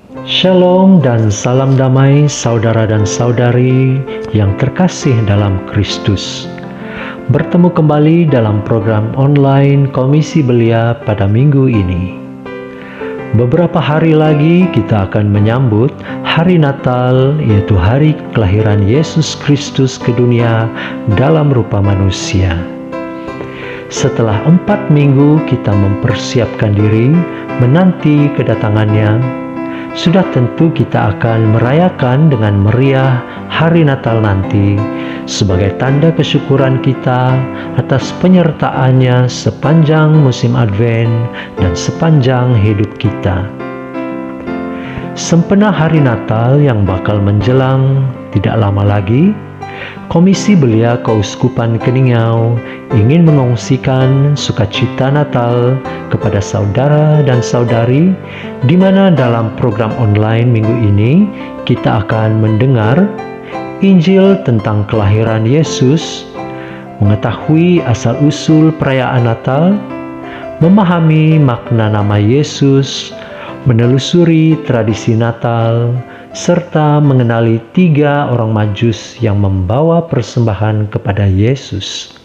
Shalom dan salam damai saudara dan saudari yang terkasih dalam Kristus. Bertemu kembali dalam program online Komisi Belia pada minggu ini. Beberapa hari lagi kita akan menyambut hari Natal, yaitu hari kelahiran Yesus Kristus ke dunia dalam rupa manusia. Setelah 4 minggu kita mempersiapkan diri menanti kedatangannya, sudah tentu kita akan merayakan dengan meriah hari Natal nanti sebagai tanda kesyukuran kita atas penyertaannya sepanjang musim Advent dan sepanjang hidup kita. Sempena hari Natal yang bakal menjelang tidak lama lagi, Komisi Belia Keuskupan Keningau ingin mengungsikan sukacita Natal kepada saudara dan saudari, di mana dalam program online minggu ini kita akan mendengar Injil tentang kelahiran Yesus, mengetahui asal-usul perayaan Natal, memahami makna nama Yesus, menelusuri tradisi Natal, serta mengenali 3 orang Majus yang membawa persembahan kepada Yesus.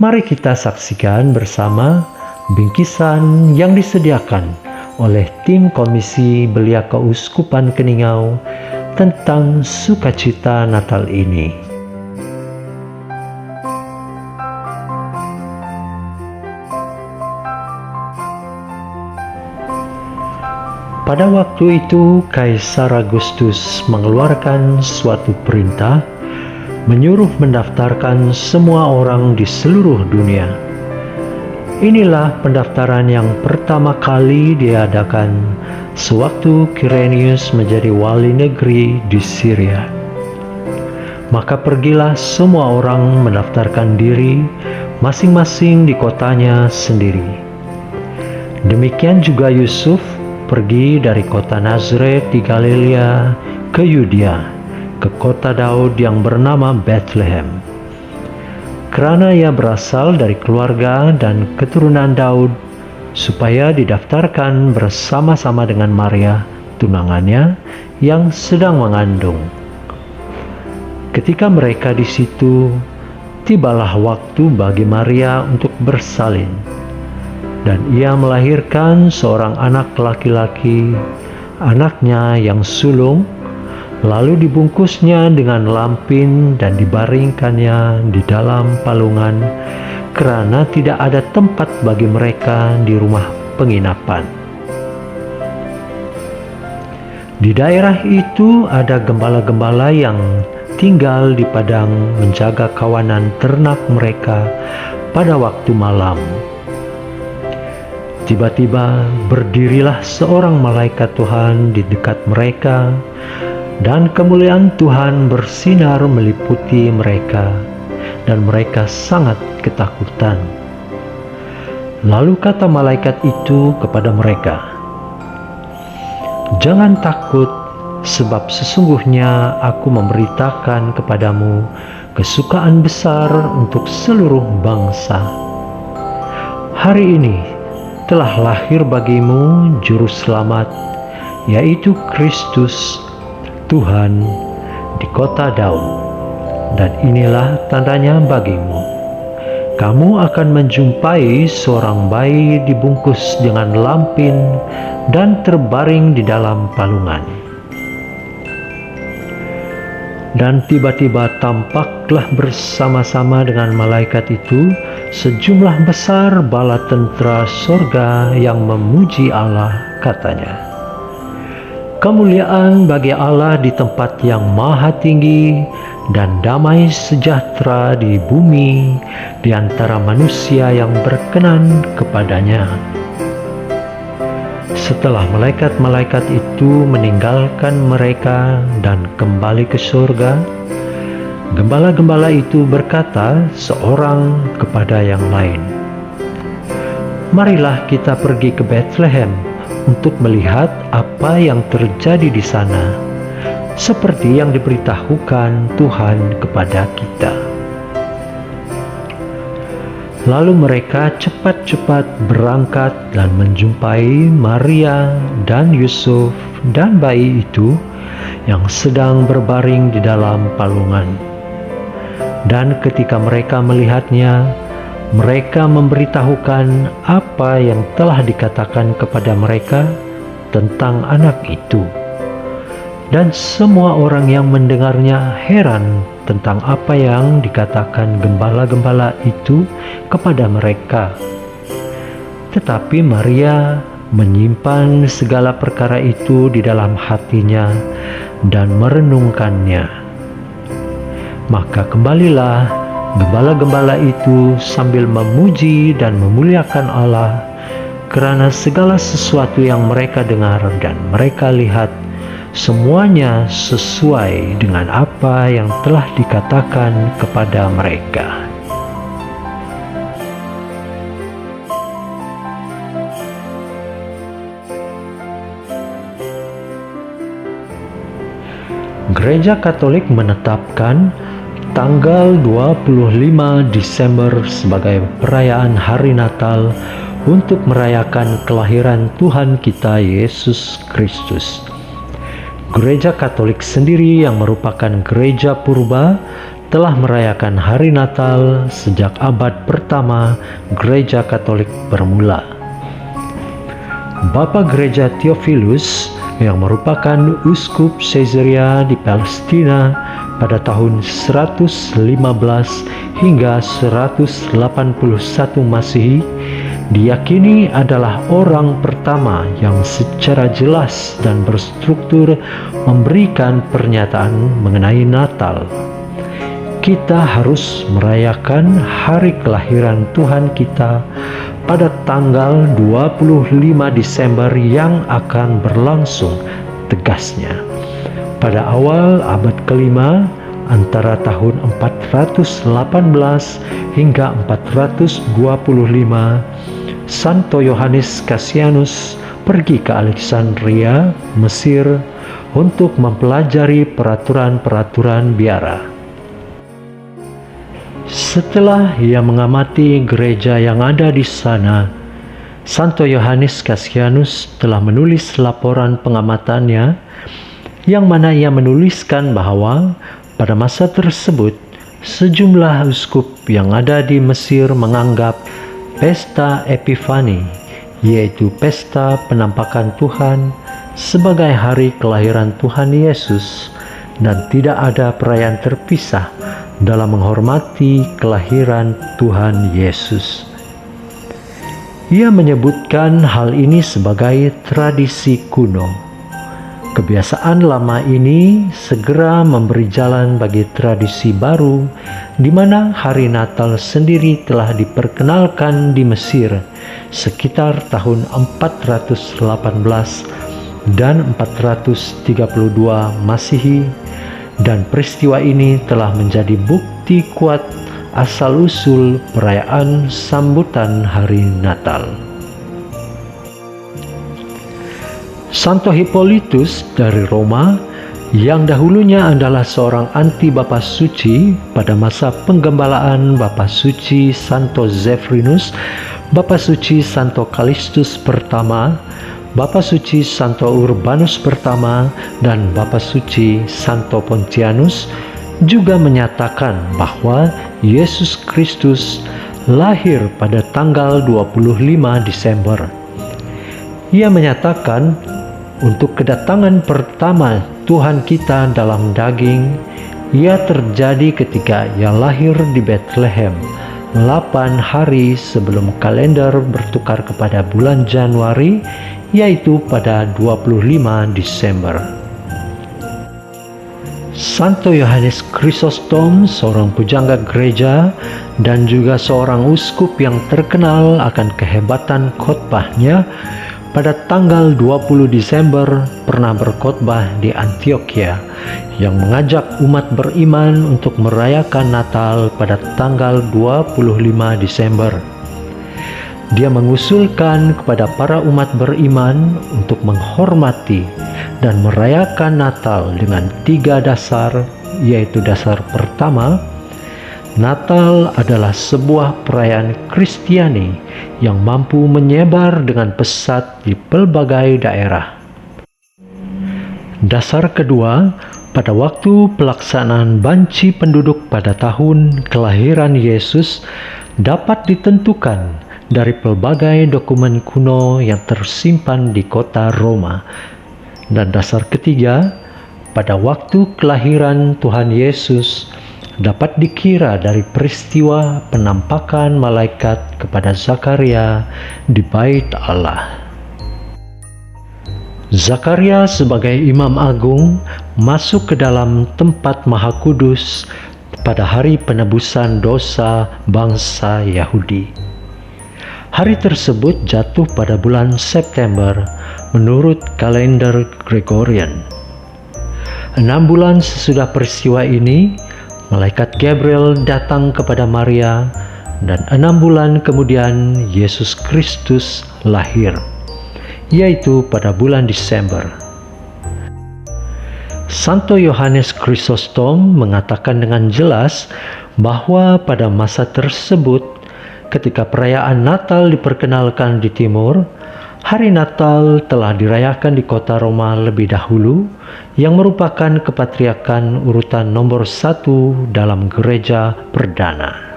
Mari kita saksikan bersama bingkisan yang disediakan oleh tim Komisi Belia Keuskupan Keningau tentang sukacita Natal ini. Pada waktu itu, Kaisar Agustus mengeluarkan suatu perintah menyuruh mendaftarkan semua orang di seluruh dunia. Inilah pendaftaran yang pertama kali diadakan sewaktu Quirinius menjadi wali negeri di Syria. Maka pergilah semua orang mendaftarkan diri masing-masing di kotanya sendiri. Demikian juga Yusuf pergi dari kota Nazaret di Galilea ke Yudea, ke kota Daud yang bernama Bethlehem, karena ia berasal dari keluarga dan keturunan Daud, supaya didaftarkan bersama-sama dengan Maria, tunangannya, yang sedang mengandung. Ketika mereka di situ, tibalah waktu bagi Maria untuk bersalin. Dan ia melahirkan seorang anak laki-laki, anaknya yang sulung, lalu dibungkusnya dengan lampin dan dibaringkannya di dalam palungan, karena tidak ada tempat bagi mereka di rumah penginapan. Di daerah itu ada gembala-gembala yang tinggal di padang menjaga kawanan ternak mereka pada waktu malam. Tiba-tiba berdirilah seorang malaikat Tuhan di dekat mereka, dan kemuliaan Tuhan bersinar meliputi mereka, dan mereka sangat ketakutan. Lalu kata malaikat itu kepada mereka, "Jangan takut, sebab sesungguhnya aku memberitakan kepadamu kesukaan besar untuk seluruh bangsa. Hari ini telah lahir bagimu juru selamat, yaitu Kristus Tuhan di kota Daud. Dan inilah tandanya bagimu. Kamu akan menjumpai seorang bayi dibungkus dengan lampin dan terbaring di dalam palungan." Dan tiba-tiba tampaklah bersama-sama dengan malaikat itu sejumlah besar bala tentera sorga yang memuji Allah, katanya, "Kemuliaan bagi Allah di tempat yang maha tinggi, dan damai sejahtera di bumi di antara manusia yang berkenan kepadanya." Setelah malaikat-malaikat itu meninggalkan mereka dan kembali ke surga, gembala-gembala itu berkata seorang kepada yang lain, "Marilah kita pergi ke Bethlehem untuk melihat apa yang terjadi di sana, seperti yang diberitahukan Tuhan kepada kita." Lalu mereka cepat cepat-cepat berangkat dan menjumpai Maria dan Yusuf dan bayi itu yang sedang berbaring di dalam palungan. Dan ketika mereka melihatnya, mereka memberitahukan apa yang telah dikatakan kepada mereka tentang anak itu. Dan semua orang yang mendengarnya heran tentang apa yang dikatakan gembala-gembala itu kepada mereka. Tetapi Maria menyimpan segala perkara itu di dalam hatinya dan merenungkannya. Maka kembalilah gembala-gembala itu sambil memuji dan memuliakan Allah karena segala sesuatu yang mereka dengar dan mereka lihat, semuanya sesuai dengan apa yang telah dikatakan kepada mereka. Gereja Katolik menetapkan tanggal 25 Desember sebagai perayaan Hari Natal untuk merayakan kelahiran Tuhan kita Yesus Kristus. Gereja Katolik sendiri yang merupakan gereja purba telah merayakan Hari Natal sejak abad pertama Gereja Katolik bermula. Bapak Gereja Theophilus yang merupakan uskup Caesarea di Palestina pada tahun 115 hingga 181 Masehi diyakini adalah orang pertama yang secara jelas dan berstruktur memberikan pernyataan mengenai Natal. Kita harus merayakan hari kelahiran Tuhan kita pada tanggal 25 Desember yang akan berlangsung, tegasnya, pada awal abad kelima antara tahun 418 hingga 425, Santo Yohanes Cassianus pergi ke Alexandria, Mesir, untuk mempelajari peraturan-peraturan biara. Setelah ia mengamati gereja yang ada di sana, Santo Yohanes Cassianus telah menulis laporan pengamatannya, yang mana ia menuliskan bahwa pada masa tersebut sejumlah uskup yang ada di Mesir menganggap Pesta Epifani, yaitu pesta penampakan Tuhan, sebagai hari kelahiran Tuhan Yesus, dan tidak ada perayaan terpisah dalam menghormati kelahiran Tuhan Yesus. Ia menyebutkan hal ini sebagai tradisi kuno. Kebiasaan lama ini segera memberi jalan bagi tradisi baru, di mana hari Natal sendiri telah diperkenalkan di Mesir sekitar tahun 418 dan 432 Masehi, dan peristiwa ini telah menjadi bukti kuat asal-usul perayaan sambutan hari Natal. Santo Hippolytus dari Roma, yang dahulunya adalah seorang anti Bapa Suci pada masa penggembalaan Bapa Suci Santo Zefrinus, Bapa Suci Santo Callistus pertama, Bapa Suci Santo Urbanus pertama, dan Bapa Suci Santo Pontianus, juga menyatakan bahwa Yesus Kristus lahir pada tanggal 25 Desember. Ia menyatakan untuk kedatangan pertama Tuhan kita dalam daging, ia terjadi ketika ia lahir di Bethlehem 8 hari sebelum kalender bertukar kepada bulan Januari, yaitu pada 25 Desember. Santo Yohanes Chrysostom, seorang pujangga gereja dan juga seorang uskup yang terkenal akan kehebatan khotbahnya, pada tanggal 20 Desember pernah berkhotbah di Antioquia yang mengajak umat beriman untuk merayakan Natal pada tanggal 25 Desember. Dia mengusulkan kepada para umat beriman untuk menghormati dan merayakan Natal dengan 3 dasar, yaitu dasar pertama, Natal adalah sebuah perayaan Kristiani yang mampu menyebar dengan pesat di pelbagai daerah. Dasar kedua, pada waktu pelaksanaan banci penduduk pada tahun kelahiran Yesus dapat ditentukan dari pelbagai dokumen kuno yang tersimpan di kota Roma. Dan dasar ketiga, pada waktu kelahiran Tuhan Yesus dapat dikira dari peristiwa penampakan malaikat kepada Zakaria di Bait Allah. Zakaria sebagai imam agung masuk ke dalam tempat maha kudus pada hari penebusan dosa bangsa Yahudi. Hari tersebut jatuh pada bulan September menurut kalender Gregorian. 6 bulan sesudah peristiwa ini, malaikat Gabriel datang kepada Maria, dan 6 bulan kemudian Yesus Kristus lahir, yaitu pada bulan Desember. Santo Yohanes Chrysostom mengatakan dengan jelas bahwa pada masa tersebut, ketika perayaan Natal diperkenalkan di timur, hari Natal telah dirayakan di kota Roma lebih dahulu, yang merupakan kepatriarkan urutan nomor 1 dalam gereja perdana.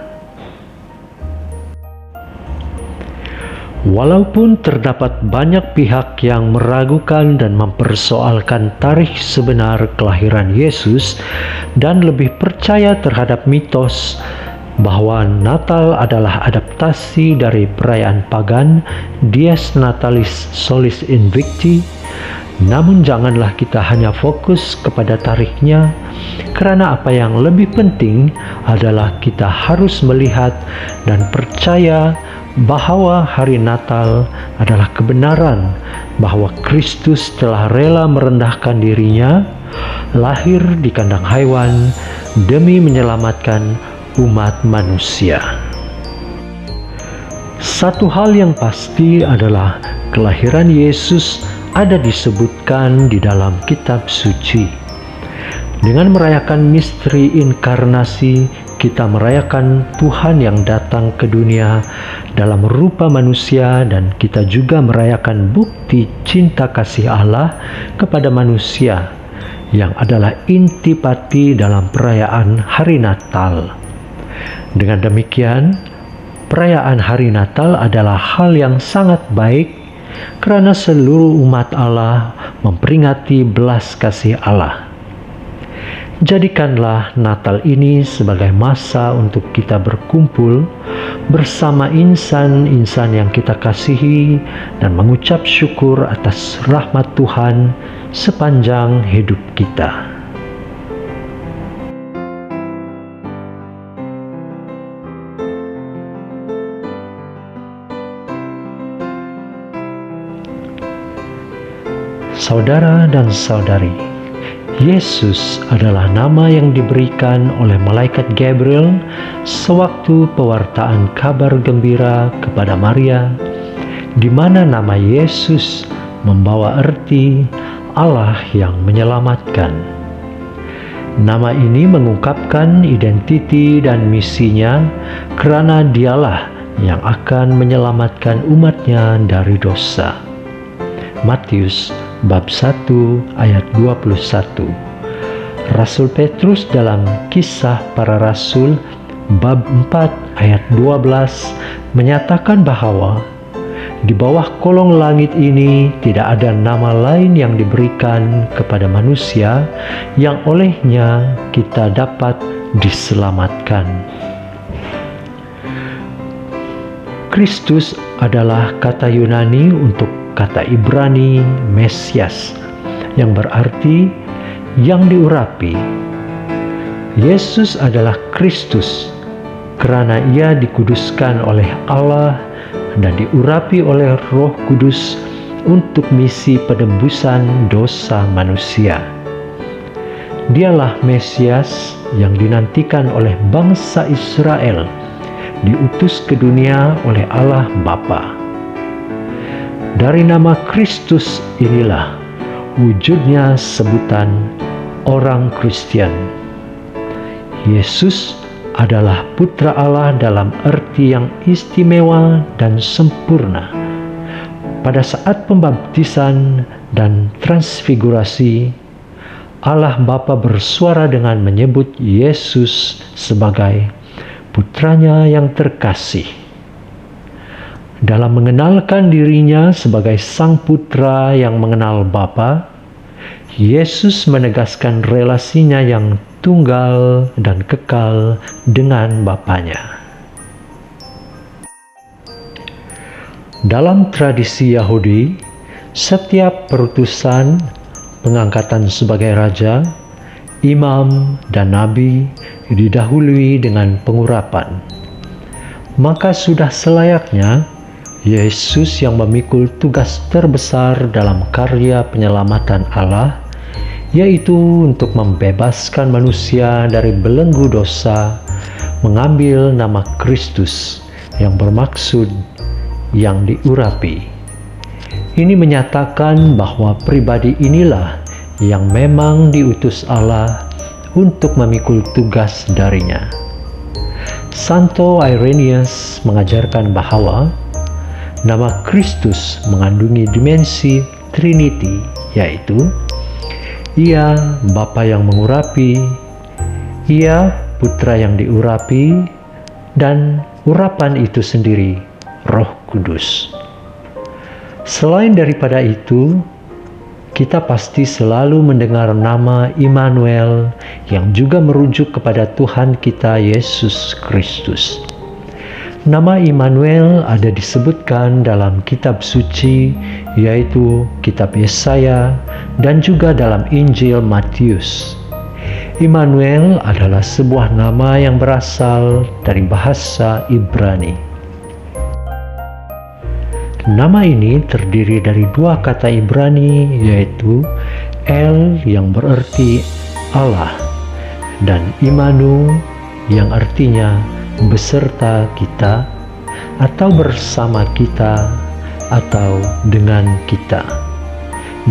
Walaupun terdapat banyak pihak yang meragukan dan mempersoalkan tarikh sebenar kelahiran Yesus dan lebih percaya terhadap mitos bahwa Natal adalah adaptasi dari perayaan pagan Dies Natalis Solis Invicti, namun janganlah kita hanya fokus kepada tarikhnya, karena apa yang lebih penting adalah kita harus melihat dan percaya bahwa hari Natal adalah kebenaran bahwa Kristus telah rela merendahkan dirinya, lahir di kandang hewan demi menyelamatkan umat manusia. Satu hal yang pasti adalah kelahiran Yesus ada disebutkan di dalam kitab suci. Dengan merayakan misteri inkarnasi, kita merayakan Tuhan yang datang ke dunia dalam rupa manusia, dan kita juga merayakan bukti cinta kasih Allah kepada manusia yang adalah intipati dalam perayaan hari Natal. Dengan demikian, perayaan hari Natal adalah hal yang sangat baik karena seluruh umat Allah memperingati belas kasih Allah. Jadikanlah Natal ini sebagai masa untuk kita berkumpul bersama insan-insan yang kita kasihi dan mengucap syukur atas rahmat Tuhan sepanjang hidup kita. Saudara dan saudari, Yesus adalah nama yang diberikan oleh malaikat Gabriel sewaktu pewartaan kabar gembira kepada Maria, di mana nama Yesus membawa arti Allah yang menyelamatkan. Nama ini mengungkapkan identiti dan misinya, karena Dialah yang akan menyelamatkan umatnya dari dosa. Matius bab 1 ayat 21. Rasul Petrus dalam Kisah Para Rasul bab 4 ayat 12 menyatakan bahwa di bawah kolong langit ini tidak ada nama lain yang diberikan kepada manusia yang olehnya kita dapat diselamatkan. Kristus adalah kata Yunani untuk kata Ibrani Mesias, yang berarti yang diurapi. Yesus adalah Kristus karena ia dikuduskan oleh Allah dan diurapi oleh Roh Kudus untuk misi penebusan dosa manusia. Dialah Mesias yang dinantikan oleh bangsa Israel, diutus ke dunia oleh Allah Bapa. Dari nama Kristus inilah wujudnya sebutan orang Kristen. Yesus adalah putra Allah dalam arti yang istimewa dan sempurna. Pada saat pembaptisan dan transfigurasi, Allah Bapa bersuara dengan menyebut Yesus sebagai putranya yang terkasih. Dalam mengenalkan dirinya sebagai sang putra yang mengenal Bapa, Yesus menegaskan relasinya yang tunggal dan kekal dengan Bapanya. Dalam tradisi Yahudi, setiap perutusan, pengangkatan sebagai raja, imam, dan nabi didahului dengan pengurapan. Maka sudah selayaknya Yesus yang memikul tugas terbesar dalam karya penyelamatan Allah, yaitu untuk membebaskan manusia dari belenggu dosa, mengambil nama Kristus yang bermaksud yang diurapi. Ini menyatakan bahwa pribadi inilah yang memang diutus Allah untuk memikul tugas darinya. Santo Irenaeus mengajarkan bahwa nama Kristus mengandungi dimensi Trinity, yaitu Ia Bapa yang mengurapi, Ia Putra yang diurapi, dan urapan itu sendiri Roh Kudus. Selain daripada itu, kita pasti selalu mendengar nama Immanuel yang juga merujuk kepada Tuhan kita Yesus Kristus. Nama Immanuel ada disebutkan dalam kitab suci, yaitu kitab Yesaya dan juga dalam Injil Matius. Immanuel adalah sebuah nama yang berasal dari bahasa Ibrani. Nama ini terdiri dari dua kata Ibrani, yaitu El yang berarti Allah dan Imanu yang artinya beserta kita atau bersama kita atau dengan kita.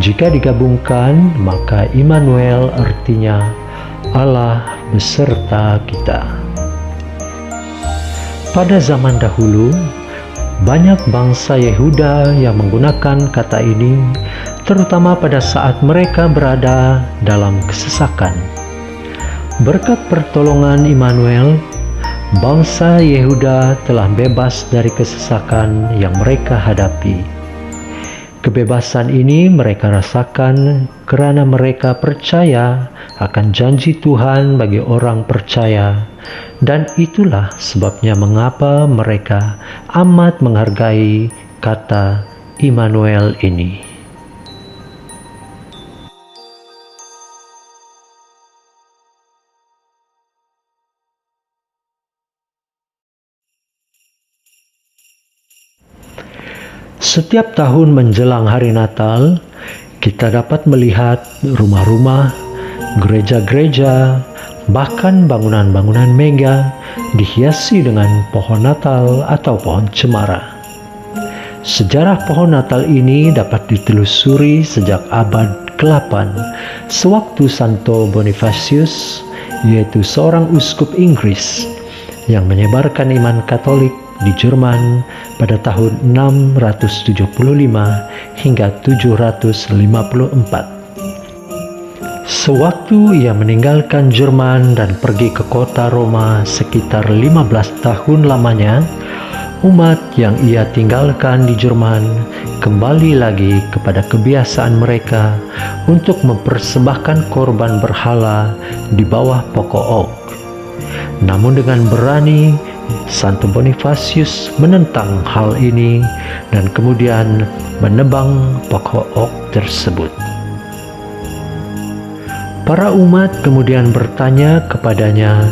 Jika digabungkan, maka Immanuel artinya Allah beserta kita. Pada zaman dahulu, banyak bangsa Yehuda yang menggunakan kata ini, terutama pada saat mereka berada dalam kesesakan. Berkat pertolongan Immanuel, bangsa Yehuda telah bebas dari kesesakan yang mereka hadapi. Kebebasan ini mereka rasakan karena mereka percaya akan janji Tuhan bagi orang percaya, dan itulah sebabnya mengapa mereka amat menghargai kata Immanuel ini. Setiap tahun menjelang hari Natal, kita dapat melihat rumah-rumah, gereja-gereja, bahkan bangunan-bangunan megah dihiasi dengan pohon Natal atau pohon cemara. Sejarah pohon Natal ini dapat ditelusuri sejak abad ke-8, sewaktu Santo Bonifacius, yaitu seorang uskup Inggris yang menyebarkan iman Katolik di Jerman pada tahun 675 hingga 754. Sewaktu ia meninggalkan Jerman dan pergi ke kota Roma sekitar 15 tahun lamanya, umat yang ia tinggalkan di Jerman kembali lagi kepada kebiasaan mereka untuk mempersembahkan korban berhala di bawah pokok oak. Namun dengan berani, Santo Bonifacius menentang hal ini dan kemudian menebang pokok oak tersebut. Para umat kemudian bertanya kepadanya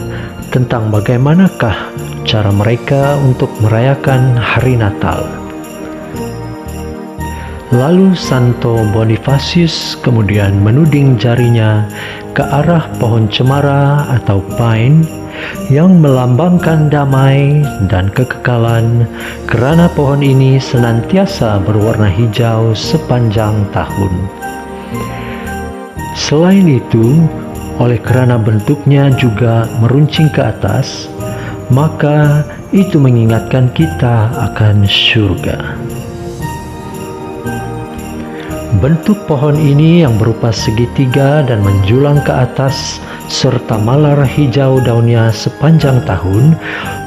tentang bagaimanakah cara mereka untuk merayakan hari Natal. Lalu Santo Bonifacius kemudian menuding jarinya ke arah pohon cemara atau pine yang melambangkan damai dan kekekalan, karena pohon ini senantiasa berwarna hijau sepanjang tahun. Selain itu, oleh karena bentuknya juga meruncing ke atas, maka itu mengingatkan kita akan surga. Bentuk pohon ini yang berupa segitiga dan menjulang ke atas serta malar hijau daunnya sepanjang tahun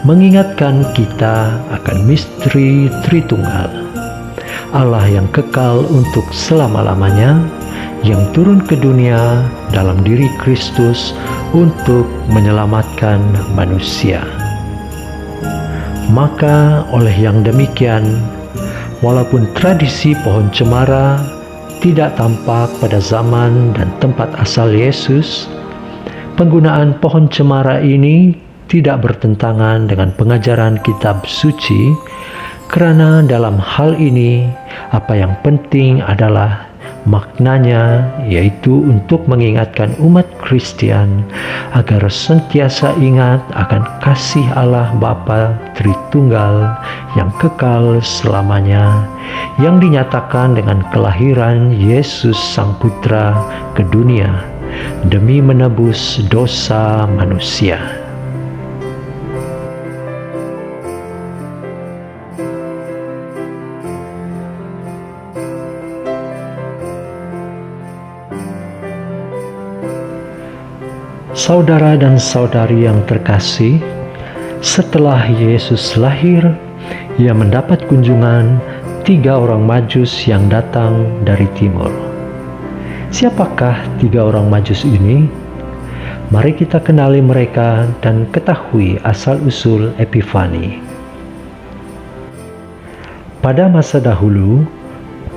mengingatkan kita akan misteri Tritunggal, Allah yang kekal untuk selama-lamanya, yang turun ke dunia dalam diri Kristus untuk menyelamatkan manusia. Maka oleh yang demikian, walaupun tradisi pohon cemara tidak tampak pada zaman dan tempat asal Yesus, penggunaan pohon cemara ini tidak bertentangan dengan pengajaran kitab suci, karena dalam hal ini apa yang penting adalah maknanya, yaitu untuk mengingatkan umat Kristen agar sentiasa ingat akan kasih Allah Bapa Tritunggal yang kekal selamanya, yang dinyatakan dengan kelahiran Yesus Sang Putra ke dunia demi menebus dosa manusia. Saudara dan saudari yang terkasih, setelah Yesus lahir, ia mendapat kunjungan 3 orang Majus yang datang dari timur. Siapakah 3 orang Majus ini? Mari kita kenali mereka dan ketahui asal-usul Epifani. Pada masa dahulu,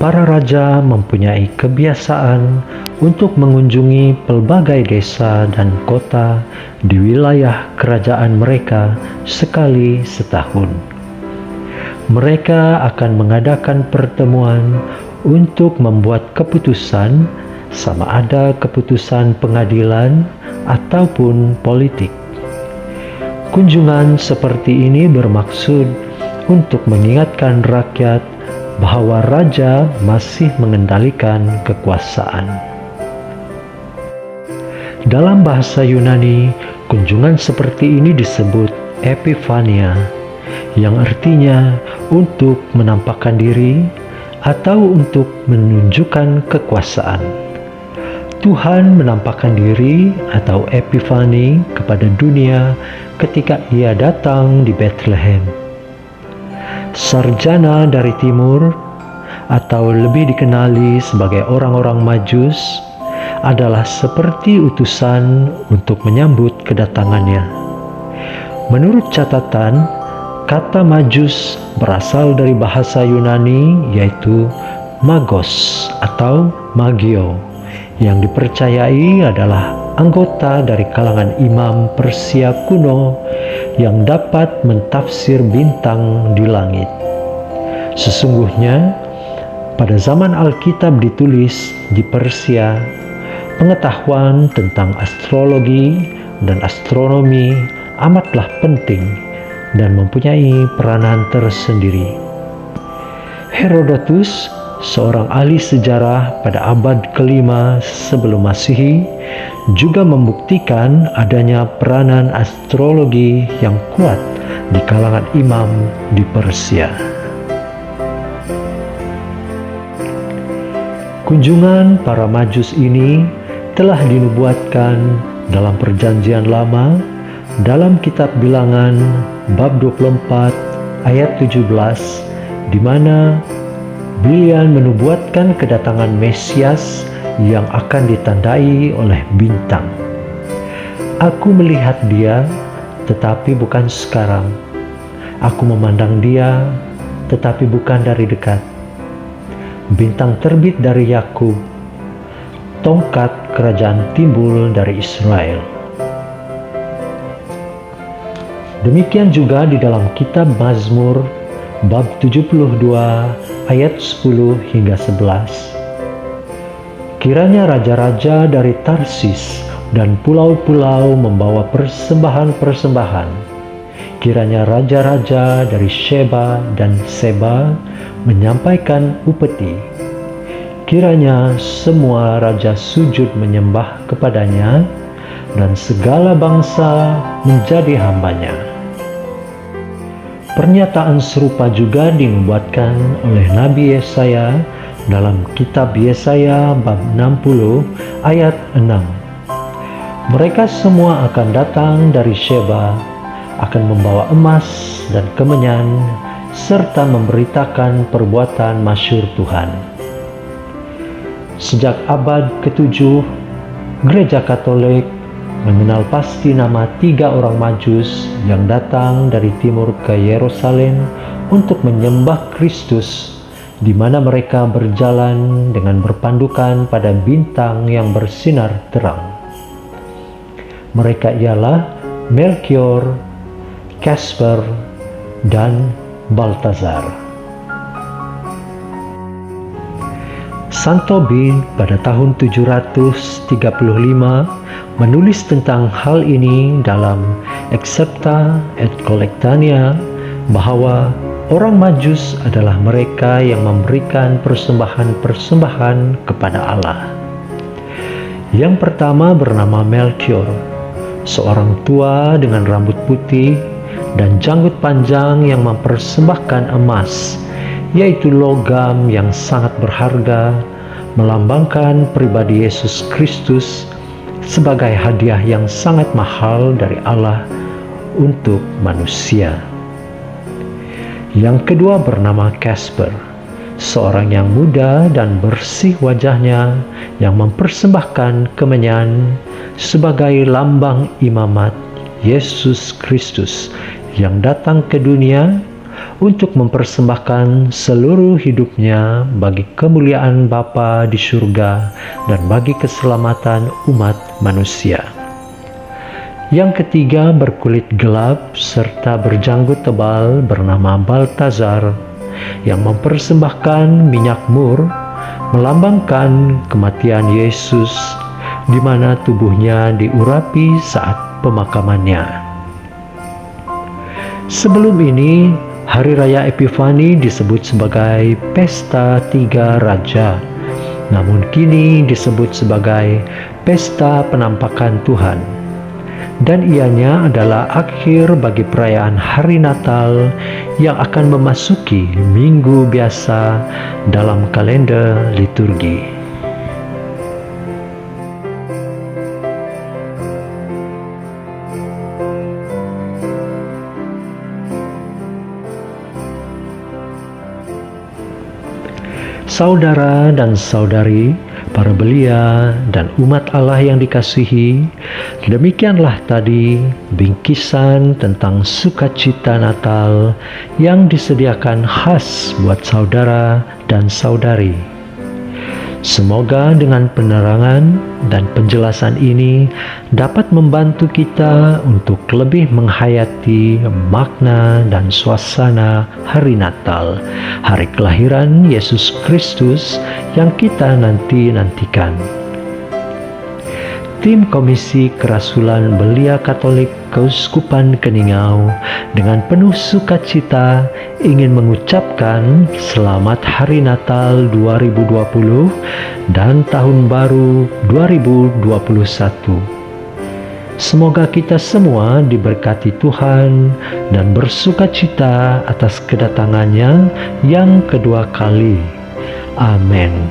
para raja mempunyai kebiasaan untuk mengunjungi pelbagai desa dan kota di wilayah kerajaan mereka sekali setahun. Mereka akan mengadakan pertemuan untuk membuat keputusan, sama ada keputusan pengadilan ataupun politik. Kunjungan seperti ini bermaksud untuk mengingatkan rakyat bahwa raja masih mengendalikan kekuasaan. Dalam bahasa Yunani, kunjungan seperti ini disebut Epifania, yang artinya untuk menampakkan diri atau untuk menunjukkan kekuasaan. Tuhan menampakkan diri atau Epifani kepada dunia ketika ia datang di Bethlehem. Sarjana dari timur, atau lebih dikenali sebagai orang-orang Majus, adalah seperti utusan untuk menyambut kedatangannya. Menurut catatan, kata Majus berasal dari bahasa Yunani, yaitu magos atau magio, yang dipercayai adalah anggota dari kalangan imam Persia kuno yang dapat mentafsir bintang di langit. Sesungguhnya, pada zaman Alkitab ditulis di Persia, pengetahuan tentang astrologi dan astronomi amatlah penting dan mempunyai peranan tersendiri. Herodotus, seorang ahli sejarah pada abad ke-5 sebelum Masehi, juga membuktikan adanya peranan astrologi yang kuat di kalangan imam di Persia. Kunjungan para Majus ini telah dinubuatkan dalam Perjanjian Lama dalam kitab Bilangan bab 24 ayat 17, di mana Bilian menubuatkan kedatangan Mesias yang akan ditandai oleh bintang. Aku melihat dia, tetapi bukan sekarang. Aku memandang dia, tetapi bukan dari dekat. Bintang terbit dari Yakub, tongkat kerajaan timbul dari Israel. Demikian juga di dalam kitab Mazmur bab 72 ayat 10 hingga 11. Kiranya raja-raja dari Tarsis dan pulau-pulau membawa persembahan-persembahan. Kiranya raja-raja dari Sheba dan Seba menyampaikan upeti. Kiranya semua raja sujud menyembah kepadanya, dan segala bangsa menjadi hambanya. Pernyataan serupa juga dinubuatkan oleh Nabi Yesaya dalam kitab Yesaya bab 60 ayat 6. Mereka semua akan datang dari Sheba, akan membawa emas dan kemenyan, serta memberitakan perbuatan masyhur Tuhan. Sejak abad ke-7, Gereja Katolik mengenal pasti nama 3 orang Majus yang datang dari timur ke Yerusalem untuk menyembah Kristus, di mana mereka berjalan dengan berpandukan pada bintang yang bersinar terang. Mereka ialah Melchior, Kasper, dan Baltazar. Santo Bin pada tahun 735 menulis tentang hal ini dalam Excepta et Collectania, bahwa orang Majus adalah mereka yang memberikan persembahan-persembahan kepada Allah. Yang pertama bernama Melchior, seorang tua dengan rambut putih dan janggut panjang yang mempersembahkan emas, yaitu logam yang sangat berharga, melambangkan pribadi Yesus Kristus sebagai hadiah yang sangat mahal dari Allah untuk manusia. Yang kedua bernama Kasper, seorang yang muda dan bersih wajahnya yang mempersembahkan kemenyan sebagai lambang imamat Yesus Kristus yang datang ke dunia untuk mempersembahkan seluruh hidupnya bagi kemuliaan Bapa di surga dan bagi keselamatan umat manusia. Yang ketiga berkulit gelap serta berjanggut tebal bernama Baltazar yang mempersembahkan minyak mur, melambangkan kematian Yesus, di mana tubuhnya diurapi saat pemakamannya. Sebelum ini, Hari Raya Epifani disebut sebagai Pesta Tiga Raja, namun kini disebut sebagai Pesta Penampakan Tuhan. Dan ianya adalah akhir bagi perayaan Hari Natal yang akan memasuki minggu biasa dalam kalender liturgi. Saudara dan saudari, para belia dan umat Allah yang dikasihi, demikianlah tadi bingkisan tentang sukacita Natal yang disediakan khas buat saudara dan saudari. Semoga dengan penerangan dan penjelasan ini dapat membantu kita untuk lebih menghayati makna dan suasana hari Natal, hari kelahiran Yesus Kristus yang kita nantikan. Tim Komisi Kerasulan Belia Katolik Keuskupan Keningau dengan penuh sukacita ingin mengucapkan Selamat Hari Natal 2020 dan Tahun Baru 2021. Semoga kita semua diberkati Tuhan dan bersukacita atas kedatangannya yang kedua kali. Amin.